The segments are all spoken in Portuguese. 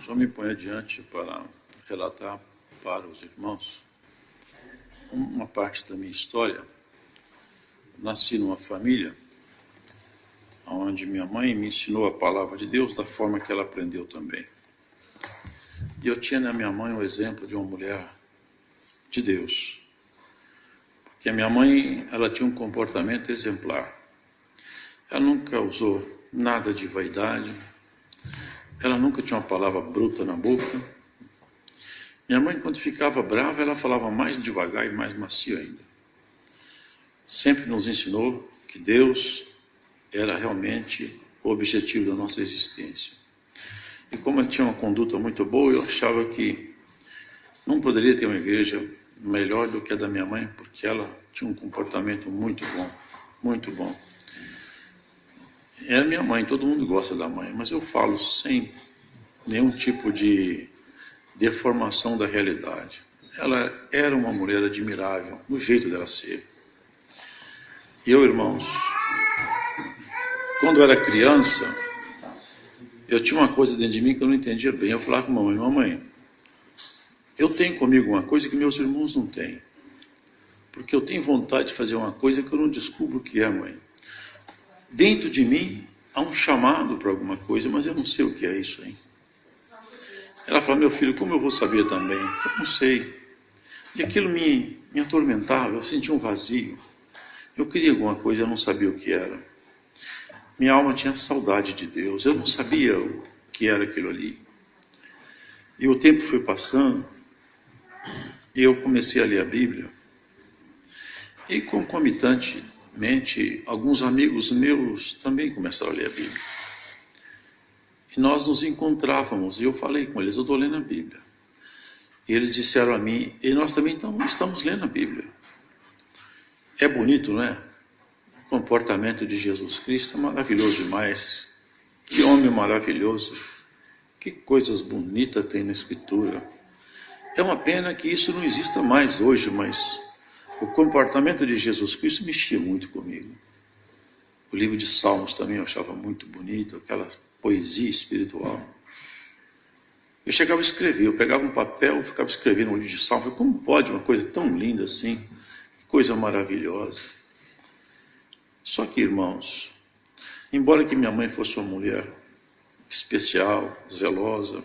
Só me põe adiante para relatar para os irmãos uma parte da minha história. Nasci numa família onde minha mãe me ensinou a palavra de Deus da forma que ela aprendeu também. E eu tinha na minha mãe o exemplo de uma mulher de Deus. Porque a minha mãe, ela tinha um comportamento exemplar. Ela nunca usou nada de vaidade. Ela nunca tinha uma palavra bruta na boca. Minha mãe, quando ficava brava, ela falava mais devagar e mais macio ainda. Sempre nos ensinou que Deus era realmente o objetivo da nossa existência. E como ela tinha uma conduta muito boa, eu achava que não poderia ter uma igreja melhor do que a da minha mãe, porque ela tinha um comportamento muito bom, muito bom. Era minha mãe, todo mundo gosta da mãe, mas eu falo sem nenhum tipo de deformação da realidade. Ela era uma mulher admirável, no jeito dela ser. E eu, irmãos, quando eu era criança, eu tinha uma coisa dentro de mim que eu não entendia bem. Eu falava com a mamãe: mamãe, eu tenho comigo uma coisa que meus irmãos não têm. Porque eu tenho vontade de fazer uma coisa que eu não descubro o que é, mãe. Dentro de mim há um chamado para alguma coisa, mas eu não sei o que é isso aí. Ela fala: meu filho, como eu vou saber também? Eu não sei. E aquilo me atormentava, eu sentia um vazio. Eu queria alguma coisa, eu não sabia o que era. Minha alma tinha saudade de Deus, eu não sabia o que era aquilo ali. E o tempo foi passando, e eu comecei a ler a Bíblia. E concomitantemente, alguns amigos meus também começaram a ler a Bíblia. E nós nos encontrávamos, e eu falei com eles: eu estou lendo a Bíblia. E eles disseram a mim: e nós também estamos lendo a Bíblia. É bonito, não é? O comportamento de Jesus Cristo é maravilhoso demais. Que homem maravilhoso. Que coisas bonitas tem na Escritura. É uma pena que isso não exista mais hoje, mas o comportamento de Jesus Cristo mexia muito comigo. O livro de Salmos também eu achava muito bonito, aquela poesia espiritual. Eu chegava a escrever, eu pegava um papel e ficava escrevendo o livro de Salmos. Eu falei: como pode uma coisa tão linda assim? Que coisa maravilhosa. Só que, irmãos, embora que minha mãe fosse uma mulher especial, zelosa,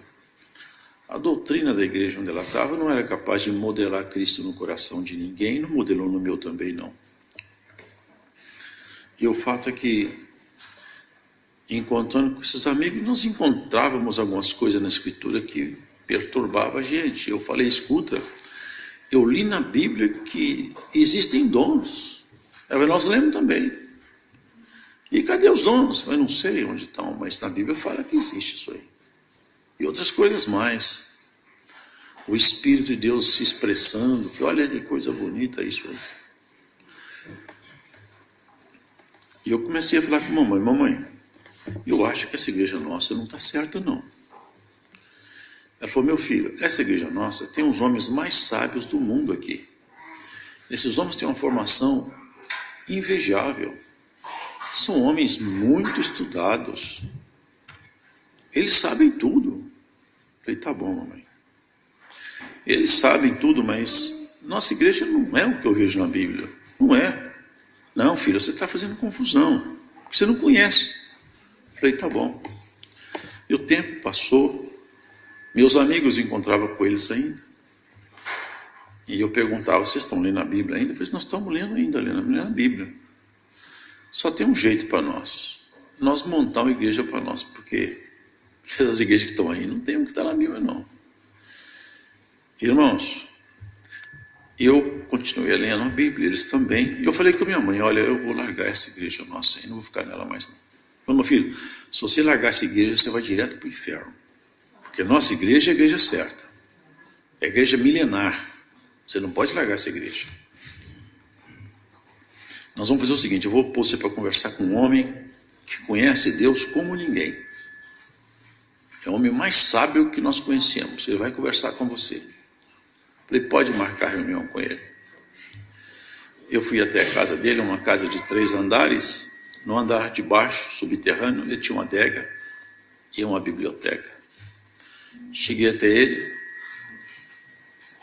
a doutrina da igreja onde ela estava não era capaz de modelar Cristo no coração de ninguém, não modelou no meu também não. E o fato é que, encontrando com esses amigos, nós encontrávamos algumas coisas na Escritura que perturbavam a gente. Eu falei: escuta, eu li na Bíblia que existem dons. Nós lemos também. E cadê os dons? Eu não sei onde estão, mas na Bíblia fala que existe isso aí. E outras coisas mais. O Espírito de Deus se expressando, que olha que coisa bonita isso aí. E eu comecei a falar com a mamãe: mamãe, eu acho que essa igreja nossa não está certa não. Ela falou: meu filho, essa igreja nossa tem os homens mais sábios do mundo aqui. Esses homens têm uma formação invejável. São homens muito estudados. Eles sabem tudo. Eu falei: tá bom, mamãe. Eles sabem tudo, mas nossa igreja não é o que eu vejo na Bíblia. Não é. Não, filho, você está fazendo confusão, porque você não conhece. Eu falei: tá bom. E o tempo passou. Meus amigos encontravam com eles ainda. E eu perguntava: vocês estão lendo a Bíblia ainda? Eu falei: nós estamos lendo ainda, lendo a Bíblia. Só tem um jeito para nós montar uma igreja para nós, porque essas igrejas que estão aí não tem o que está na Bíblia não. Irmãos, eu continuei lendo a Bíblia, eles também. E eu falei com minha mãe: olha, eu vou largar essa igreja nossa aí, não vou ficar nela mais não. Eu falei: meu filho, se você largar essa igreja, você vai direto para o inferno. Porque a nossa igreja é a igreja certa. É a igreja milenar. Você não pode largar essa igreja. Nós vamos fazer o seguinte: eu vou pôr você para conversar com um homem que conhece Deus como ninguém. É o homem mais sábio que nós conhecemos. Ele vai conversar com você. Falei: pode marcar reunião com ele. Eu fui até a casa dele, uma casa de 3 andares. No andar de baixo, subterrâneo, ele tinha uma adega e uma biblioteca. Cheguei até ele.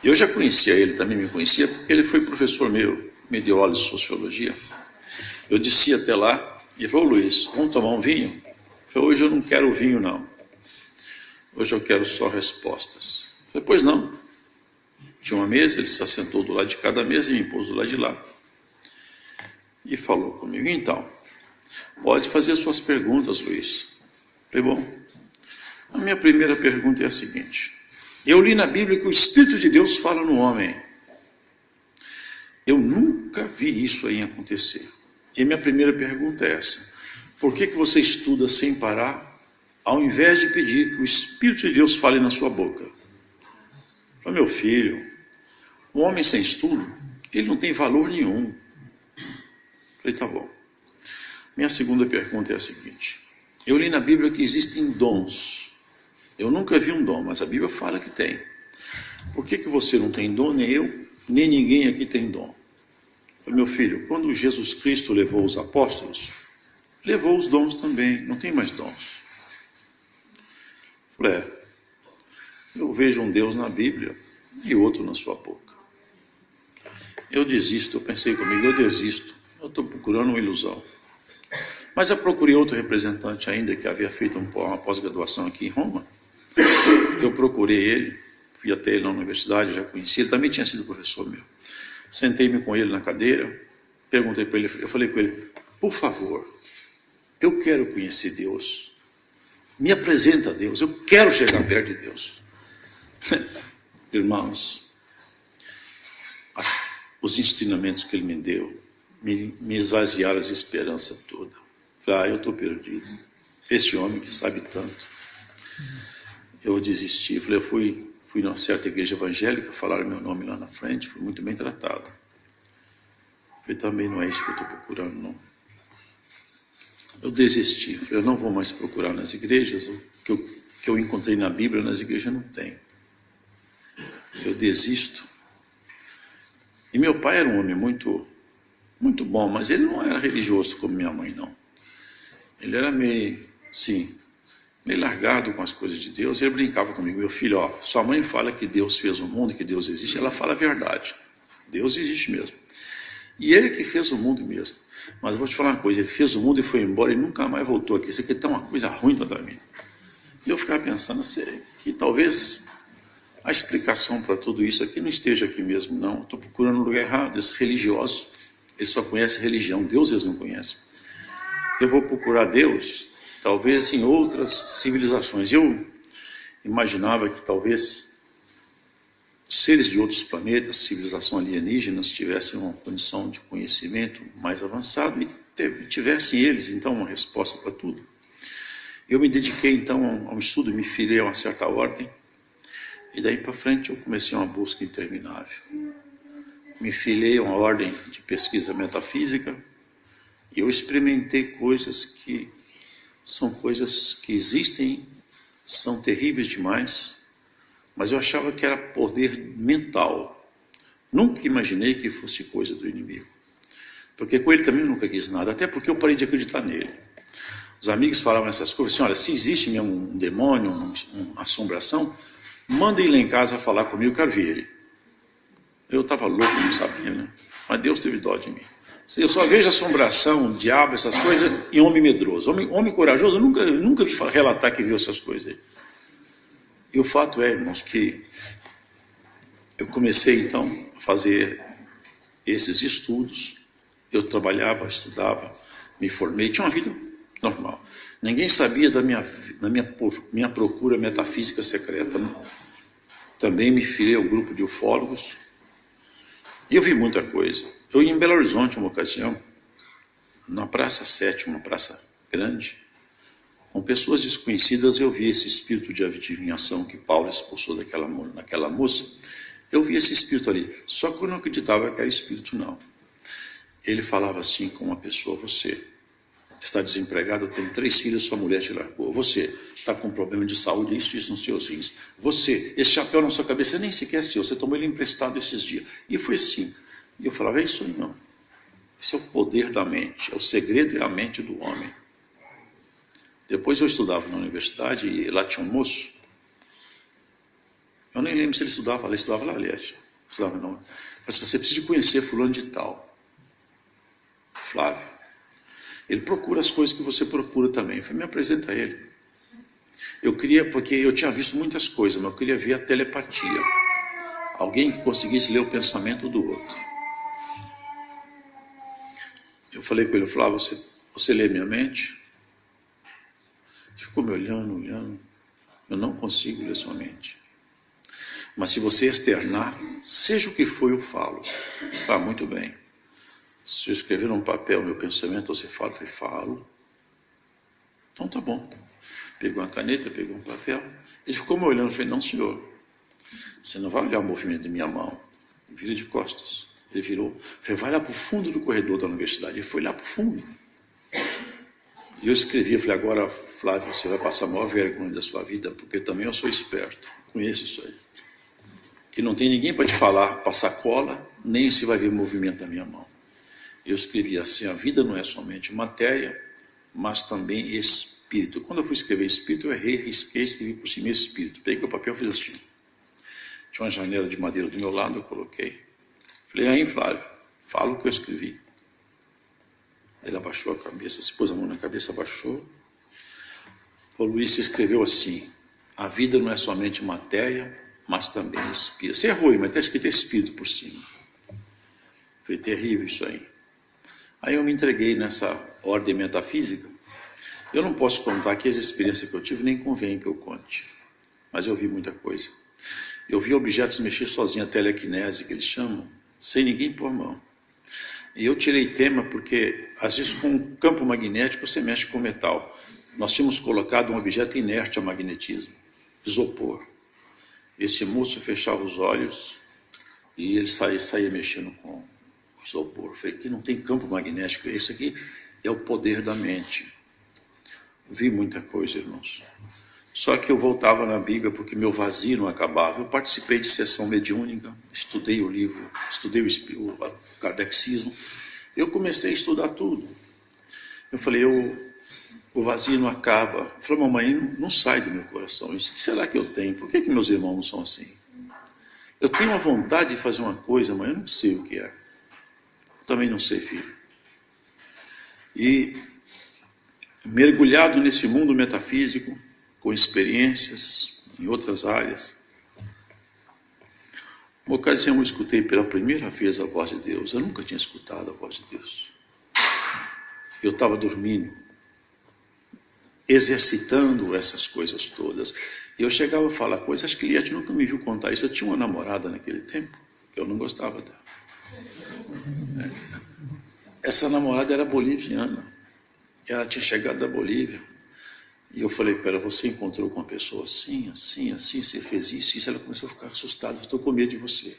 Eu já conhecia ele, também me conhecia, porque ele foi professor meu, me deu aula de sociologia. Eu desci até lá e falou: Luiz, vamos tomar um vinho? Eu falei: hoje eu não quero vinho, não. Hoje eu quero só respostas. Eu falei: pois não. Tinha uma mesa, ele se assentou do lado de cada mesa e me pôs do lado de lá. E falou comigo: então, pode fazer as suas perguntas, Luiz. Eu falei: bom, a minha primeira pergunta é a seguinte. Eu li na Bíblia que o Espírito de Deus fala no homem. Eu nunca vi isso aí acontecer. E a minha primeira pergunta é essa: por que você estuda sem parar, ao invés de pedir que o Espírito de Deus fale na sua boca? Eu falei: meu filho, um homem sem estudo, ele não tem valor nenhum. Eu falei: tá bom. Minha segunda pergunta é a seguinte: eu li na Bíblia que existem dons. Eu nunca vi um dom, mas a Bíblia fala que tem. Por que você não tem dom, nem eu, nem ninguém aqui tem dom? Eu falei: meu filho, quando Jesus Cristo levou os apóstolos, levou os dons também, não tem mais dons. Eu falei: eu vejo um Deus na Bíblia e outro na sua boca. Eu desisto, eu pensei comigo: eu desisto, eu estou procurando uma ilusão. Mas eu procurei outro representante ainda, que havia feito uma pós-graduação aqui em Roma. Eu procurei ele, fui até ele na universidade, já conheci, ele também tinha sido professor meu. Sentei-me com ele na cadeira, perguntei para ele, eu falei com ele: por favor, eu quero conhecer Deus, me apresenta a Deus, eu quero chegar perto de Deus. Irmãos, os ensinamentos que ele me deu me esvaziaram as esperanças todas. Falei: eu estou perdido, esse homem que sabe tanto. Eu desisti. Falei: eu fui numa certa igreja evangélica, falaram meu nome lá na frente, fui muito bem tratado. Falei: também não é isso que eu estou procurando, não. Eu desisti. Falei: eu não vou mais procurar nas igrejas, o que eu encontrei na Bíblia, nas igrejas não tem. Eu desisto. E meu pai era um homem muito bom, mas ele não era religioso como minha mãe, não. Ele era meio largado com as coisas de Deus. Ele brincava comigo: meu filho, sua mãe fala que Deus fez o mundo, que Deus existe, ela fala a verdade. Deus existe mesmo. E ele que fez o mundo mesmo. Mas eu vou te falar uma coisa: ele fez o mundo e foi embora e nunca mais voltou aqui. Isso aqui está uma coisa ruim para mim. E eu ficava pensando que talvez a explicação para tudo isso aqui não esteja aqui mesmo, não. Estou procurando um lugar errado. Esses religiosos, eles só conhecem religião, Deus eles não conhecem. Eu vou procurar Deus talvez em outras civilizações. Eu imaginava que talvez seres de outros planetas, civilização alienígenas, tivessem uma condição de conhecimento mais avançado e tivessem eles, então, uma resposta para tudo. Eu me dediquei, então, ao estudo, me filiei a uma certa ordem, e daí para frente eu comecei uma busca interminável. Me filiei a uma ordem de pesquisa metafísica, e eu experimentei coisas que são coisas que existem, são terríveis demais, mas eu achava que era poder mental. Nunca imaginei que fosse coisa do inimigo. Porque com ele também eu nunca quis nada, até porque eu parei de acreditar nele. Os amigos falavam essas coisas assim: olha, se existe mesmo um demônio, uma assombração, manda ele lá em casa falar comigo, eu quero ver ele. Eu estava louco, não sabia, né? Mas Deus teve dó de mim. Eu só vejo assombração, diabo, essas coisas, em homem medroso. Homem corajoso, eu nunca vi relatar que viu essas coisas aí. E o fato é, irmãos, que eu comecei então a fazer esses estudos. Eu trabalhava, estudava, me formei, tinha uma vida normal. Ninguém sabia da minha procura metafísica secreta, né? Também me filiei ao grupo de ufólogos. E eu vi muita coisa. Eu ia em Belo Horizonte uma ocasião, na Praça 7, uma praça grande, com pessoas desconhecidas. Eu vi esse espírito de adivinhação que Paulo expulsou daquela moça. Eu vi esse espírito ali, só que eu não acreditava que era espírito, não. Ele falava assim com uma pessoa: você está desempregado, tem 3 filhos, sua mulher te largou. Você está com problema de saúde, isso nos seus rins. Você, esse chapéu na sua cabeça nem sequer é seu, você tomou ele emprestado esses dias. E foi assim. E eu falava: é isso aí, não. Esse é o poder da mente, é o segredo, é a mente do homem. Depois eu estudava na universidade e lá tinha um moço Eu nem lembro se ele estudava lá, aliás. Estudava não. Mas você precisa conhecer fulano de tal. Flávio. Ele procura as coisas que você procura também. Eu falei, me apresenta a ele. Eu queria, porque eu tinha visto muitas coisas, mas eu queria ver a telepatia. Alguém que conseguisse ler o pensamento do outro. Eu falei com ele, Flávio, você lê minha mente? Ele ficou me olhando. Eu não consigo ler sua mente. Mas se você externar, seja o que for, eu falo. Ah, muito bem. Se eu escrever num papel meu pensamento, você fala? Eu falei, falo. Então tá bom. Pegou uma caneta, pegou um papel. Ele ficou me olhando, eu falei, não senhor, você não vai olhar o movimento de minha mão. Vira de costas. Ele virou, falei, vai lá para o fundo do corredor da universidade. Ele foi lá para o fundo. E eu escrevi, eu falei, agora Flávio, você vai passar a maior vergonha da sua vida, porque também eu sou esperto, conheço isso aí. Que não tem ninguém para te falar, passar cola, nem se vai ver o movimento da minha mão. Eu escrevi assim, a vida não é somente matéria, mas também espírito. Quando eu fui escrever espírito, eu errei, risquei, escrevi por cima espírito. Peguei o papel e fiz assim. Tinha uma janela de madeira do meu lado, eu coloquei. Falei, aí Flávio, fala o que eu escrevi. Ele abaixou a cabeça, se pôs a mão na cabeça, abaixou. O Luiz se escreveu assim, a vida não é somente matéria, mas também espírito. Você errou, mas está escrito espírito por cima. Foi terrível isso aí. Aí eu me entreguei nessa ordem metafísica. Eu não posso contar aqui as experiências que eu tive, nem convém que eu conte. Mas eu vi muita coisa. Eu vi objetos mexer sozinho, a telecinese, que eles chamam, sem ninguém pôr a mão. E eu tirei tema porque, às vezes, com um campo magnético, você mexe com metal. Nós tínhamos colocado um objeto inerte a magnetismo, isopor. Esse moço fechava os olhos e ele saía mexendo com isopor. Eu falei, aqui não tem campo magnético, esse aqui é o poder da mente. Vi muita coisa, irmãos. Só que eu voltava na Bíblia porque meu vazio não acabava. Eu participei de sessão mediúnica, estudei o livro, estudei o kardecismo. Eu comecei a estudar tudo. Eu falei, o vazio não acaba. Eu falei, mamãe, não sai do meu coração isso. O que será que eu tenho? Por que meus irmãos não são assim? Eu tenho uma vontade de fazer uma coisa, mas eu não sei o que é. Eu também não sei, filho. E mergulhado nesse mundo metafísico, com experiências em outras áreas, uma ocasião eu escutei pela primeira vez a voz de Deus. Eu nunca tinha escutado a voz de Deus. Eu estava dormindo, exercitando essas coisas todas. E eu chegava a falar coisas, acho que Eliette nunca me viu contar isso. Eu tinha uma namorada naquele tempo, que eu não gostava dela. Essa namorada era boliviana. Ela tinha chegado da Bolívia. E eu falei para ela, você encontrou com uma pessoa assim, você fez isso, isso. Ela começou a ficar assustada, estou com medo de você.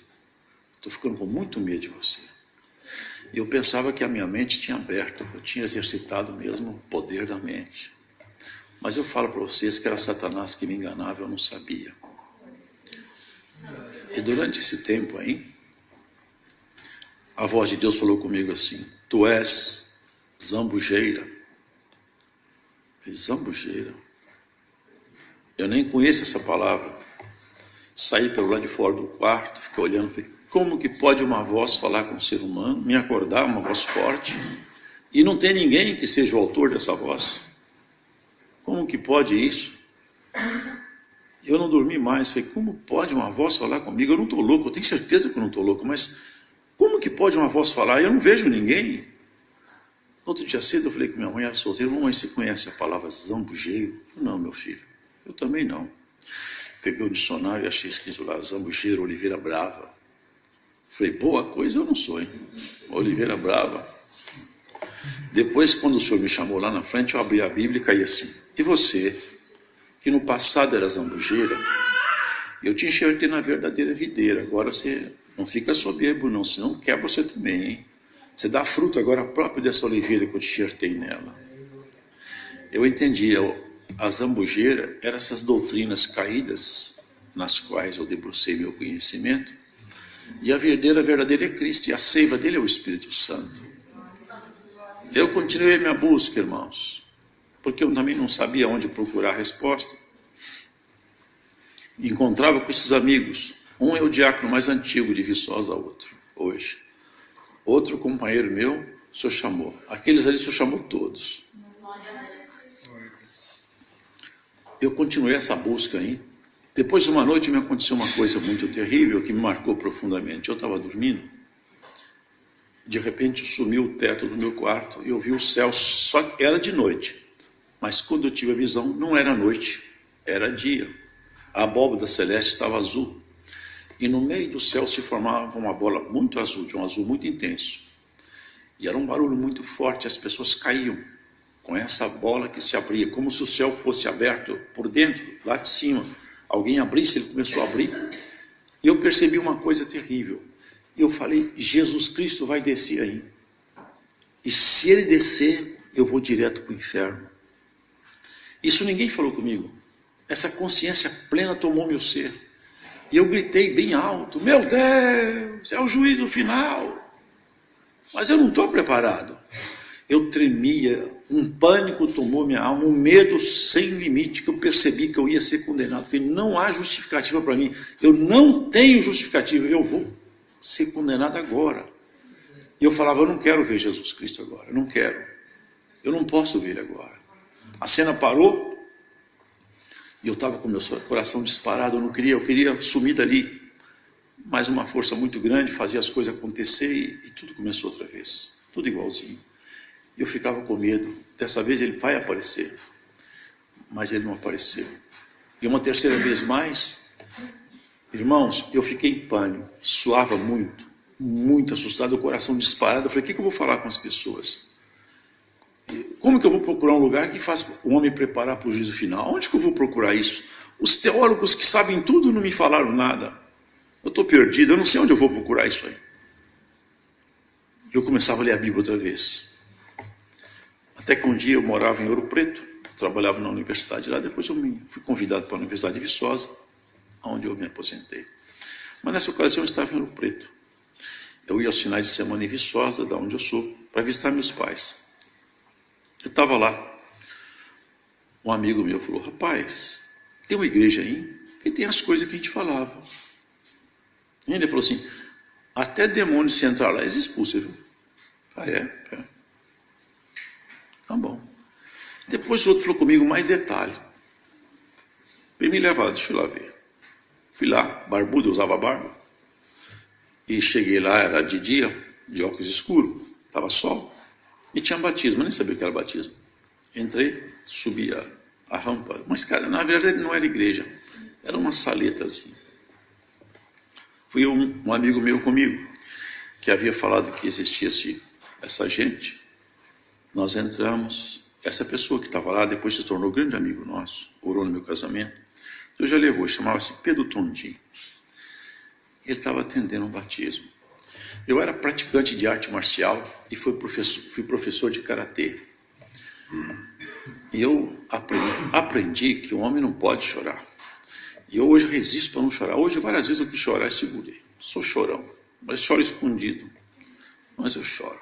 Estou ficando com muito medo de você. E eu pensava que a minha mente tinha aberto, que eu tinha exercitado mesmo o poder da mente. Mas eu falo para vocês que era Satanás que me enganava, eu não sabia. E durante esse tempo aí, a voz de Deus falou comigo assim, tu és zambujeira. Zambujeira. Eu nem conheço essa palavra. Saí pelo lado de fora do quarto, fiquei olhando, falei, como que pode uma voz falar com um ser humano, me acordar, uma voz forte, e não tem ninguém que seja o autor dessa voz? Como que pode isso? Eu não dormi mais, falei, como pode uma voz falar comigo? Eu não estou louco, eu tenho certeza que eu não estou louco, mas como que pode uma voz falar? Eu não vejo ninguém. No outro dia cedo eu falei que minha mãe era solteira, mamãe, você conhece a palavra zambujeiro? Não, meu filho, eu também não. Peguei o dicionário e achei escrito lá, zambujeiro, Oliveira Brava. Falei, boa coisa eu não sou, hein? Oliveira Brava. Depois, quando o senhor me chamou lá na frente, eu abri a Bíblia e caí assim. E você, que no passado era zambujeira, eu te enxertei na verdadeira videira. Agora você não fica soberbo não, senão quebra você também, hein? Você dá fruto agora próprio dessa oliveira que eu te enxertei nela. Eu entendi, a zambujeira eram essas doutrinas caídas, nas quais eu debrucei meu conhecimento, e a verdadeira é Cristo, e a seiva dele é o Espírito Santo. Eu continuei minha busca, irmãos, porque eu também não sabia onde procurar a resposta. encontrava com esses amigos. Um é o diácono mais antigo de Viçosa, outro, hoje. Outro companheiro meu, o senhor chamou. Aqueles ali o senhor chamou todos. Eu continuei essa busca aí. Depois de uma noite me aconteceu uma coisa muito terrível que me marcou profundamente. Eu estava dormindo. De repente sumiu o teto do meu quarto e eu vi o céu, só que era de noite. Mas quando eu tive a visão, não era noite, era dia. A abóbada celeste estava azul. E no meio do céu se formava uma bola muito azul, de um azul muito intenso. E era um barulho muito forte, as pessoas caíam com essa bola que se abria, como se o céu fosse aberto por dentro, lá de cima. Alguém abrisse, ele começou a abrir. E eu percebi uma coisa terrível. Eu falei, Jesus Cristo vai descer aí. E se ele descer, eu vou direto para o inferno. Isso ninguém falou comigo. Essa consciência plena tomou meu ser. E eu gritei bem alto, meu Deus, é o juízo final. Mas eu não estou preparado. Eu tremia, um pânico tomou minha alma, um medo sem limite, que eu percebi que eu ia ser condenado. Eu falei, não há justificativa para mim. Eu não tenho justificativa, eu vou ser condenado agora. E eu falava, eu não quero ver Jesus Cristo agora, eu não quero. Eu não posso ver ele agora. A cena parou. E eu estava com meu coração disparado, eu queria sumir dali. Mas uma força muito grande fazia as coisas acontecer e tudo começou outra vez. Tudo igualzinho. E eu ficava com medo. Dessa vez ele vai aparecer. Mas ele não apareceu. E uma terceira vez mais, irmãos, eu fiquei em pânico. Suava muito, muito assustado, o coração disparado. Eu falei, o que eu vou falar com as pessoas? Como que eu vou procurar um lugar que faça o homem preparar para o juízo final? Onde que eu vou procurar isso? Os teólogos que sabem tudo não me falaram nada. Eu estou perdido, eu não sei onde eu vou procurar isso aí. Eu começava a ler a Bíblia outra vez. Até que um dia eu morava em Ouro Preto, trabalhava na universidade lá, depois eu fui convidado para a Universidade de Viçosa, onde eu me aposentei. Mas nessa ocasião eu estava em Ouro Preto. Eu ia aos finais de semana em Viçosa, da onde eu sou, para visitar meus pais. Eu estava lá, um amigo meu falou, rapaz, tem uma igreja aí que tem as coisas que a gente falava. E ele falou assim, até demônio se entrar lá, eles expulsam, viu? Ah, é? Tá bom. Depois o outro falou comigo mais detalhe. Me leva lá, deixa eu lá ver. Fui lá, barbudo, eu usava barba. E cheguei lá, era de dia, de óculos escuros, estava sol. E tinha batismo, eu nem sabia o que era batismo. Entrei, subi a rampa, mas cara, na verdade não era igreja, era uma saleta assim. Fui um amigo meu comigo, que havia falado que existia essa gente. Nós entramos, essa pessoa que estava lá, depois se tornou grande amigo nosso, orou no meu casamento. Eu já levou, chamava-se Pedro Tondim. Ele estava atendendo um batismo. Eu era praticante de arte marcial e fui professor de karatê. E eu aprendi que o homem não pode chorar. E eu hoje resisto para não chorar. Hoje várias vezes eu quis chorar e segurei. Sou chorão, mas choro escondido. Mas eu choro.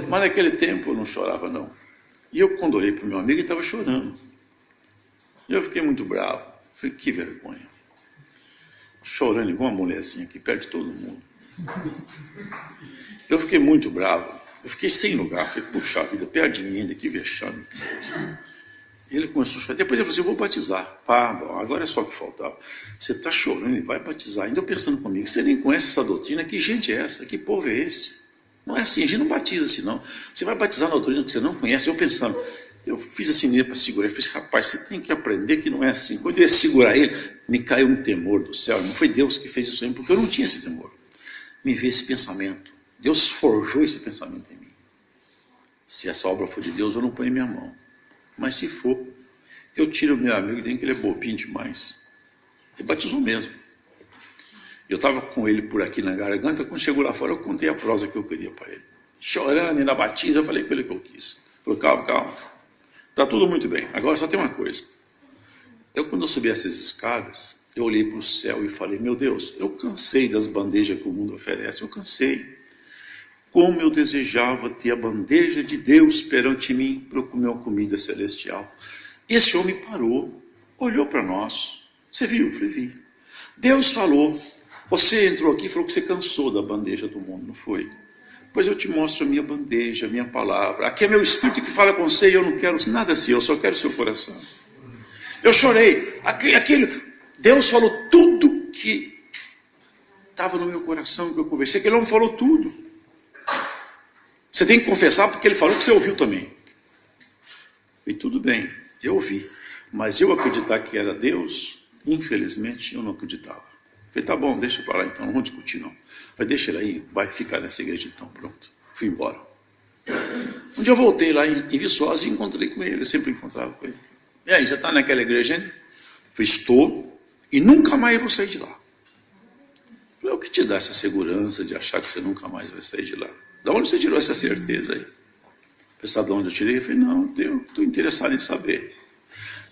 Mas naquele tempo eu não chorava não. E eu quando olhei para o meu amigo ele estava chorando. E eu fiquei muito bravo. Falei, que vergonha. Chorando igual uma mulherzinha que perde todo mundo. Eu fiquei muito bravo, eu fiquei sem lugar, falei, puxa vida, perde mim ainda, que vexame. Ele começou a chorar, depois ele falou assim, eu vou batizar. Pá, bom, agora é só o que faltava. Você está chorando, ele vai batizar. Ainda eu pensando comigo, você nem conhece essa doutrina, que gente é essa, que povo é esse? Não é assim, a gente não batiza assim não. Você vai batizar na doutrina que você não conhece. Eu pensando, eu fiz assim nele para segurar, eu falei, rapaz, você tem que aprender que não é assim. Quando eu ia segurar ele, me caiu um temor do céu, não foi Deus que fez isso aí, porque eu não tinha esse temor. Me veio esse pensamento. Deus forjou esse pensamento em mim. Se essa obra for de Deus, eu não ponho minha mão. Mas se for, eu tiro o meu amigo, nem que ele é bobinho demais. Ele batizou mesmo. Eu estava com ele por aqui na garganta, quando chegou lá fora, eu contei a prosa que eu queria para ele. Chorando e na batiza, eu falei com ele que eu quis. Ele falou, calma. Está tudo muito bem. Agora só tem uma coisa. Quando eu subi essas escadas, eu olhei para o céu e falei, meu Deus, eu cansei das bandejas que o mundo oferece, eu cansei. Como eu desejava ter a bandeja de Deus perante mim para eu comer uma comida celestial. E esse homem parou, olhou para nós, Você viu? Eu falei, vi. Deus falou, você entrou aqui e falou que você cansou da bandeja do mundo, não foi? Pois eu te mostro a minha bandeja, a minha palavra. Aqui é meu Espírito que fala com você e eu não quero nada assim, eu só quero o seu coração. Eu chorei. Deus falou tudo que estava no meu coração, que eu conversei. Aquele homem falou tudo. Você tem que confessar porque ele falou que você ouviu também. E tudo bem, eu ouvi. Mas eu acreditar que era Deus, infelizmente eu não acreditava. Falei, tá bom, deixa para lá então, não vou discutir não. Mas deixa ele aí, vai ficar nessa igreja então, pronto. Fui embora. Um dia eu voltei lá em Viçosa e encontrei com ele, eu sempre encontrava com ele. E aí, já está naquela igreja ainda? Falei, estou, e nunca mais vou sair de lá. Falei, o que te dá essa segurança de achar que você nunca mais vai sair de lá? Da onde você tirou essa certeza aí? Você sabe de onde eu tirei? Eu falei, não, eu estou interessado em saber.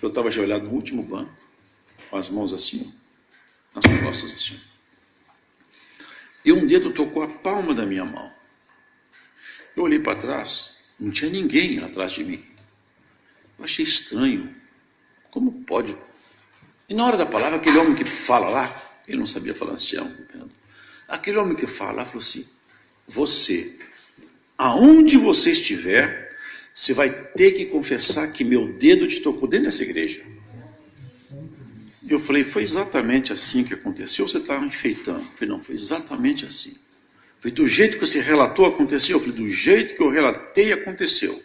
Eu estava ajoelhado no último banco, com as mãos assim, nas costas assim. E um dedo tocou a palma da minha mão. Eu olhei para trás, não tinha ninguém atrás de mim. Eu achei estranho. Como pode? E na hora da palavra, aquele homem que fala lá, ele não sabia falar ancião, aquele homem que fala lá falou assim, você, aonde você estiver, você vai ter que confessar que meu dedo te tocou dentro dessa igreja. Eu falei, foi exatamente assim que aconteceu, ou você está enfeitando? Eu falei, não, foi exatamente assim. Eu falei, do jeito que você relatou, aconteceu? Eu falei, do jeito que eu relatei, aconteceu.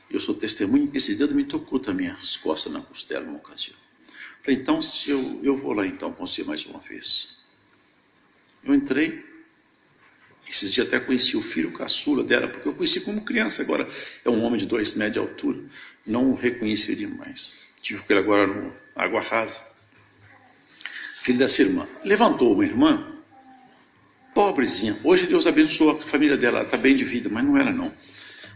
Eu sou testemunho que esse dedo me tocou também as costas na costela numa ocasião. Eu falei, então, se eu vou lá então com você mais uma vez. Eu entrei, esses dias até conheci o filho caçula dela, porque eu conheci como criança, agora é um homem de 2 metros de altura, não o reconheceria mais. Tive com ele agora no Água Rasa. Filho dessa irmã. Levantou uma irmã, pobrezinha. Hoje Deus abençoou a família dela, ela está bem de vida, mas não era não.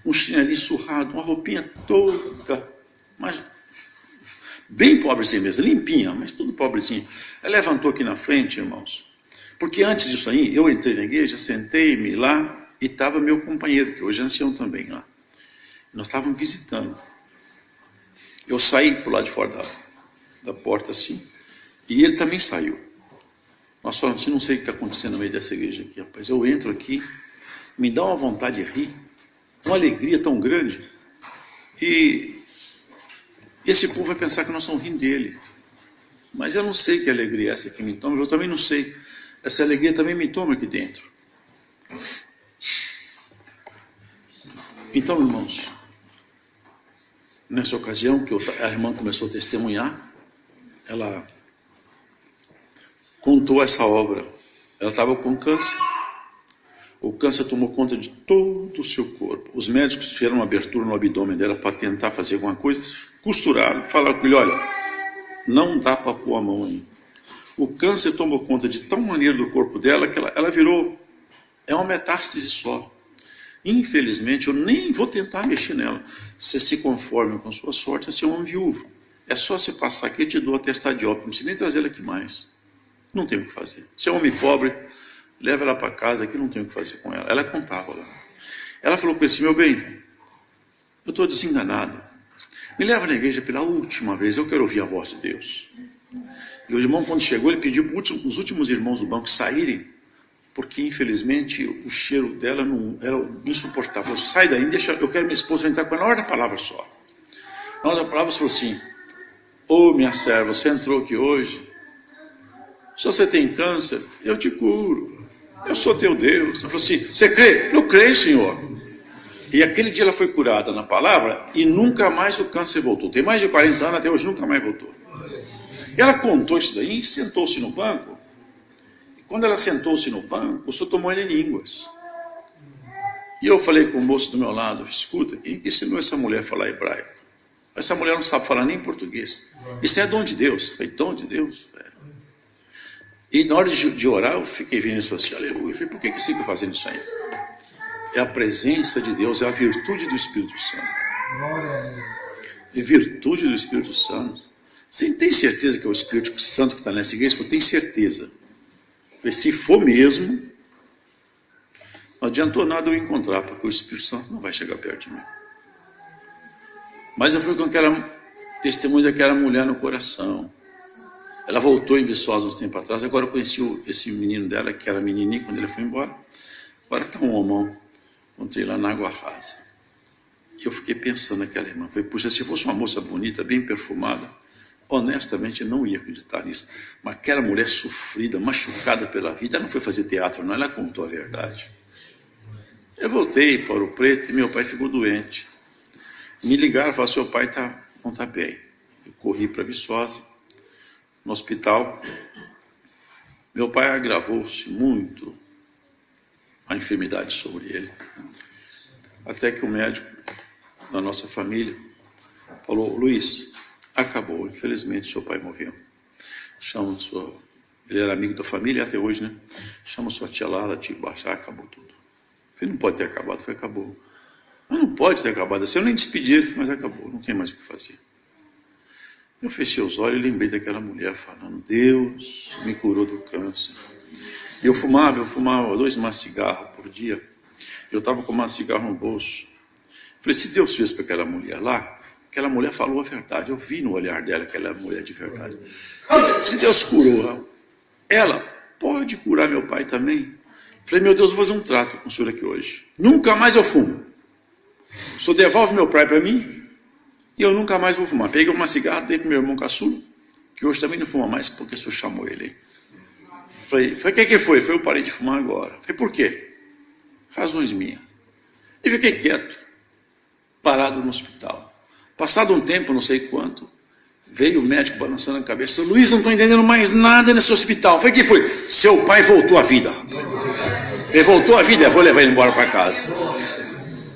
Um chinelinho surrado, uma roupinha toda, mas bem pobrezinha mesmo, limpinha, mas tudo pobrezinha. Ela levantou aqui na frente, irmãos, porque antes disso aí, eu entrei na igreja, sentei-me lá, e estava meu companheiro, que hoje é ancião também lá. Nós estávamos visitando. Eu saí por lá de fora da porta assim, e ele também saiu. Nós falamos assim, não sei o que está acontecendo no meio dessa igreja aqui, rapaz. Eu entro aqui, me dá uma vontade de rir, uma alegria tão grande, e esse povo vai pensar que nós estamos rindo dele. Mas eu não sei que alegria é essa que me toma, eu também não sei. Essa alegria também me toma aqui dentro. Então, irmãos, nessa ocasião que a irmã começou a testemunhar, ela contou essa obra. Ela estava com câncer. O câncer tomou conta de todo o seu corpo. Os médicos fizeram uma abertura no abdômen dela para tentar fazer alguma coisa, costuraram, falaram com ele, olha, não dá para pôr a mão aí. O câncer tomou conta de tal maneira do corpo dela que ela virou, é uma metástase só. Infelizmente, eu nem vou tentar mexer nela. Você se conforma com sua sorte, você é um homem viúvo. É só você passar aqui, eu te dou atestado de óbito, não precisa nem trazer ela aqui mais. Não tem o que fazer. Se é um homem pobre, leva ela para casa, aqui não tem o que fazer com ela. Ela contava lá. Ela falou com esse meu bem, eu estou desenganada. Me leva na igreja pela última vez, eu quero ouvir a voz de Deus. E o irmão, quando chegou, ele pediu para os últimos irmãos do banco saírem, porque infelizmente o cheiro dela não era insuportável. Sai daí, deixa, eu quero minha esposa entrar com ela na hora da palavra só. Na hora da palavra você falou assim, ô minha serva, você entrou aqui hoje, se você tem câncer, eu te curo, eu sou teu Deus. Ela falou assim, você crê? Eu creio, Senhor. E aquele dia ela foi curada na palavra e nunca mais o câncer voltou. Tem mais de 40 anos, até hoje nunca mais voltou. E ela contou isso daí e sentou-se no banco. E quando ela sentou-se no banco, o senhor tomou ele em línguas. E eu falei com o moço do meu lado, escuta, quem ensinou essa mulher a falar hebraico? Essa mulher não sabe falar nem português. Isso é dom de Deus. Eu falei, dom de Deus? E na hora de orar, eu fiquei vendo isso e falei assim, aleluia. Eu falei, por que você fica fazendo isso aí? É a presença de Deus, é a virtude do Espírito Santo. É a virtude do Espírito Santo. Você tem certeza que é o Espírito Santo que está nessa igreja? Eu tenho certeza. Porque se for mesmo, não adiantou nada eu encontrar, porque o Espírito Santo não vai chegar perto de mim. Mas eu fui com aquela testemunha daquela mulher no coração. Ela voltou em Viçosa uns tempos atrás. Agora eu conheci esse menino dela, que era menininho quando ele foi embora. Agora está um homão. Encontrei lá na Água Rasa. E eu fiquei pensando naquela irmã. Falei, puxa, se fosse uma moça bonita, bem perfumada, honestamente eu não ia acreditar nisso. Mas aquela mulher sofrida, machucada pela vida, ela não foi fazer teatro, não. Ela contou a verdade. Eu voltei para Ouro Preto e meu pai ficou doente. Me ligaram e falaram, seu pai não está bem. Eu corri para Viçosa, no hospital. Meu pai agravou-se muito a enfermidade sobre ele. Até que o médico da nossa família falou, Luiz, acabou, infelizmente seu pai morreu. Ele era amigo da família até hoje, né? Chama sua tia lá, ela te baixar, acabou tudo. Ele não pode ter acabado, foi acabou. Mas não pode ter acabado assim, eu nem despedi ele, mas acabou, não tem mais o que fazer. Eu fechei os olhos e lembrei daquela mulher falando, Deus me curou do câncer. E eu fumava 2 maços de cigarro por dia. Eu estava com um cigarro no bolso. Falei, se Deus fez para aquela mulher lá, aquela mulher falou a verdade. Eu vi no olhar dela que ela é mulher de verdade. Se Deus curou ela, pode curar meu pai também. Falei, meu Deus, vou fazer um trato com o senhor aqui hoje. Nunca mais eu fumo. O senhor devolve meu pai para mim e eu nunca mais vou fumar. Peguei uma cigarra, dei para meu irmão caçula, que hoje também não fuma mais porque o senhor chamou ele. Falei, o que foi? Eu parei de fumar agora. Falei, por quê? Razões minhas. E fiquei quieto, parado no hospital. Passado um tempo, não sei quanto, veio o médico balançando a cabeça. Luiz, não estou entendendo mais nada nesse hospital. Falei, o que foi? Seu pai voltou à vida. Ele voltou à vida, eu vou levar ele embora para casa.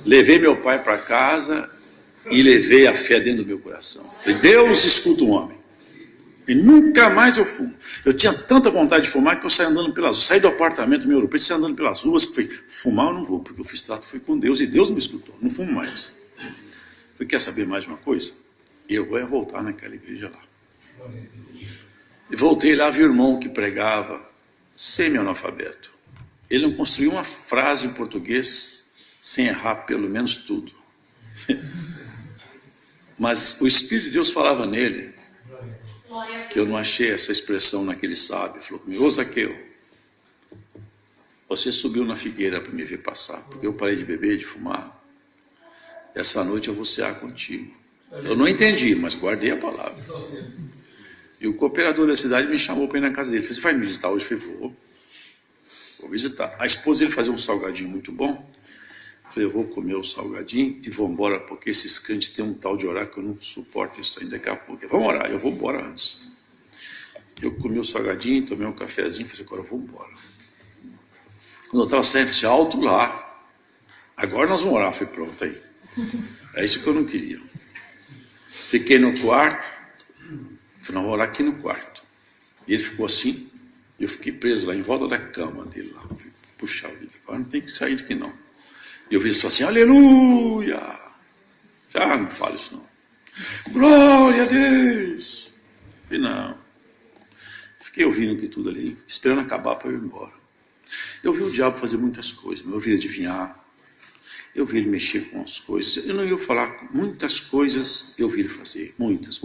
Levei meu pai para casa e levei a fé dentro do meu coração. Falei, Deus escuta um homem. E nunca mais eu fumo. Eu tinha tanta vontade de fumar que eu saí andando pelas ruas. Saí do apartamento meu europeu, saí andando pelas ruas. Falei, fumar eu não vou, porque eu fiz trato foi com Deus e Deus me escutou. Não fumo mais. Falei, quer saber mais de uma coisa? Eu vou voltar naquela igreja lá. E voltei lá, vi o irmão que pregava, semi-analfabeto. Ele não construiu uma frase em português sem errar pelo menos tudo. Mas o Espírito de Deus falava nele, que eu não achei essa expressão naquele sábio. Falou comigo, ô Zaqueu, você subiu na figueira para me ver passar, porque eu parei de beber, de fumar. Essa noite eu vou cear contigo. Eu não entendi, mas guardei a palavra. E o cooperador da cidade me chamou para ir na casa dele. Falei, você vai me visitar hoje? Eu falei, vou visitar. A esposa dele fazia um salgadinho muito bom. Falei, eu vou comer o salgadinho e vou embora, porque esses crentes têm um tal de orar que eu não suporto isso ainda daqui a pouco. Vamos orar, eu vou embora antes. Eu comi o salgadinho, tomei um cafezinho, falei, agora eu vou embora. Quando eu estava saindo, disse, alto lá, agora nós vamos orar. Falei, pronto, aí. É isso que eu não queria. Fiquei no quarto, falei, não, vou orar aqui no quarto. E ele ficou assim, e eu fiquei preso lá, em volta da cama dele lá. Puxa vida, agora não tem que sair daqui não. E eu vi ele falar assim, aleluia! Já não falo isso não. Glória a Deus! Falei, não. Fiquei ouvindo aqui tudo ali, esperando acabar para eu ir embora. Eu vi o diabo fazer muitas coisas, eu vi ele adivinhar, eu vi ele mexer com as coisas. Eu não ia falar, muitas coisas eu vi ele fazer, muitas.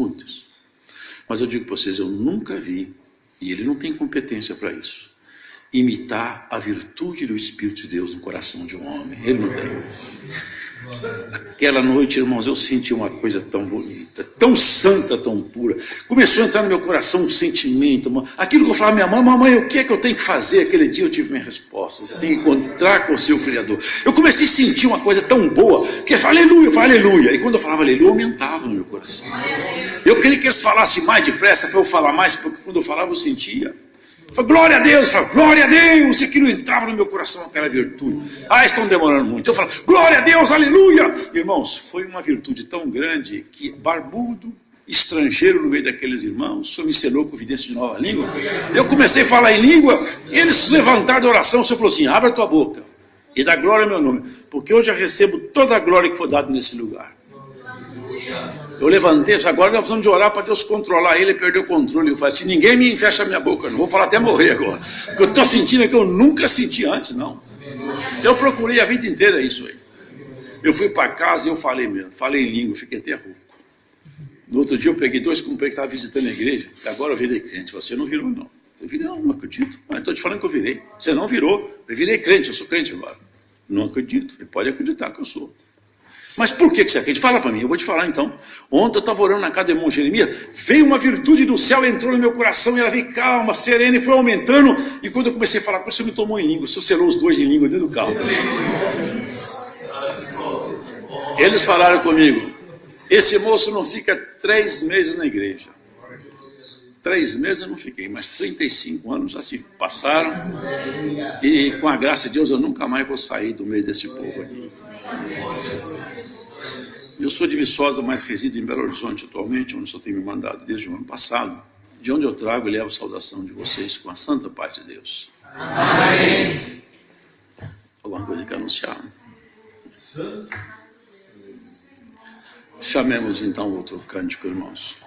Mas eu digo para vocês, eu nunca vi, e ele não tem competência para isso, imitar a virtude do Espírito de Deus no coração de um homem. Ele não tem. Aquela noite, irmãos, eu senti uma coisa tão bonita, tão santa, tão pura. Começou a entrar no meu coração um sentimento. Aquilo que eu falava à minha mãe, mamãe, o que é que eu tenho que fazer? Aquele dia eu tive minha resposta. Você tem que encontrar com o seu Criador. Eu comecei a sentir uma coisa tão boa, que eu falava aleluia, eu falava aleluia. E quando eu falava aleluia, aumentava no meu coração. Eu queria que eles falassem mais depressa para eu falar mais, porque quando eu falava eu sentia. Eu falei, glória a Deus, glória a Deus, e aquilo entrava no meu coração, aquela virtude. Estão demorando muito. Eu falo, glória a Deus, aleluia. Irmãos, foi uma virtude tão grande que barbudo, estrangeiro no meio daqueles irmãos, o Senhor me ensinou com evidência de nova língua. Eu comecei a falar em língua, e eles levantaram da oração. O Senhor falou assim, abre a tua boca e dá glória ao meu nome, porque eu já recebo toda a glória que foi dada nesse lugar. Eu levantei, agora nós precisamos de orar para Deus controlar ele e perder o controle. Eu falei, se ninguém me fecha a minha boca, não vou falar até morrer agora. O que eu estou sentindo é que eu nunca senti antes, não. Eu procurei a vida inteira isso aí. Eu fui para casa e eu falei mesmo, falei em língua, fiquei até rouco. No outro dia eu peguei 2 companheiros que estavam visitando a igreja, e agora eu virei crente. Você não virou, não. Eu virei, não acredito. Ah, estou te falando que eu virei. Você não virou. Eu virei crente, eu sou crente agora. Não acredito. Você pode acreditar que eu sou. Mas por que você acredita? Fala para mim, eu vou te falar então. Ontem eu estava orando na casa do irmão Jeremias, veio uma virtude do céu, entrou no meu coração, e ela veio calma, serena, e foi aumentando. E quando eu comecei a falar com você, me tomou em língua. Você selou os 2 em língua dentro do carro. Eles falaram comigo, esse moço não fica 3 meses na igreja. 3 meses eu não fiquei, mas 35 anos já se passaram. E com a graça de Deus eu nunca mais vou sair do meio desse povo aqui. Eu sou de Viçosa, mas resido em Belo Horizonte atualmente, onde o Senhor tem me mandado desde o ano passado, de onde eu trago e levo a saudação de vocês com a santa paz de Deus. Amém. Alguma coisa que anunciar? Chamemos então outro cântico, irmãos.